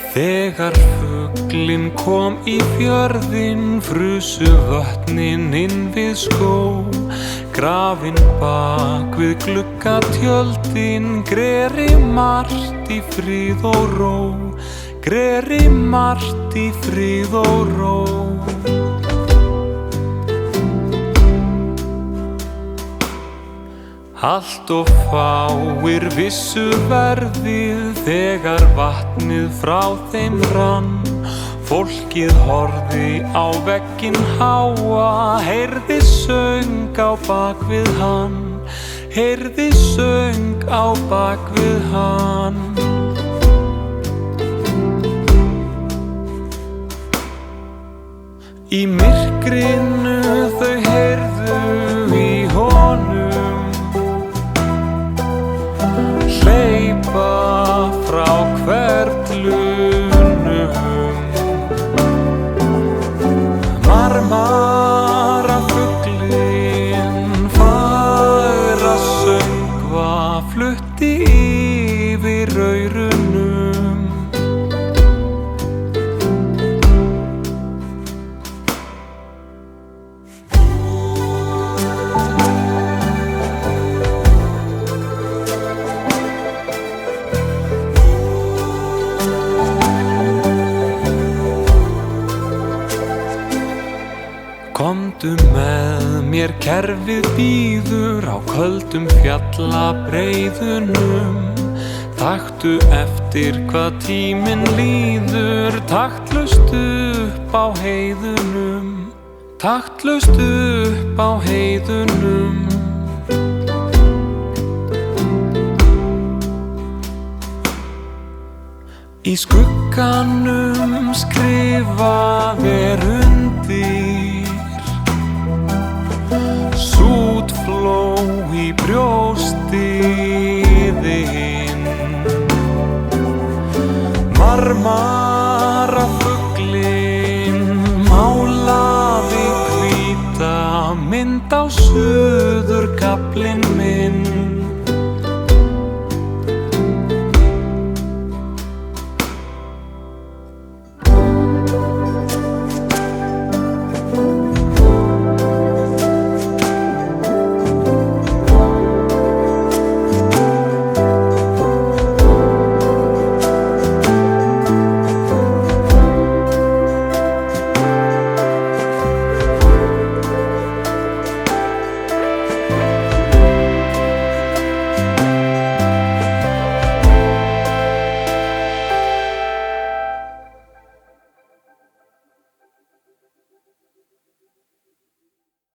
Þegar fuglinn kom í fjörðinn, frusu vötnin inn við skó. Grafinn bak við gluggatjöldin, greri margt í frið og ró. Greri margt í frið og ró. Allt of fáir vissu verðið þegar vatnið frá þeim rann. Fólkið horfði á vegginn háa, heyrði söng á bak við hann. Heyrði söng á bak við hann. Í myrkrinu þau heyrðu í honum hleypa frá hverflunum. Marmarafuglinn fagra söngva flutti yfir aurunum. Komdu með mér, kerfið bíður á köldum fjallabreiðunum. Taktu eftir hvað tíminn líður, taktlaust upp á heiðunum. Taktlaust upp á heiðunum. Í skugganum skrifað undir, sútfló í brjóstiðinn. Marmarafuglinn málaði hvíta mynd á suð.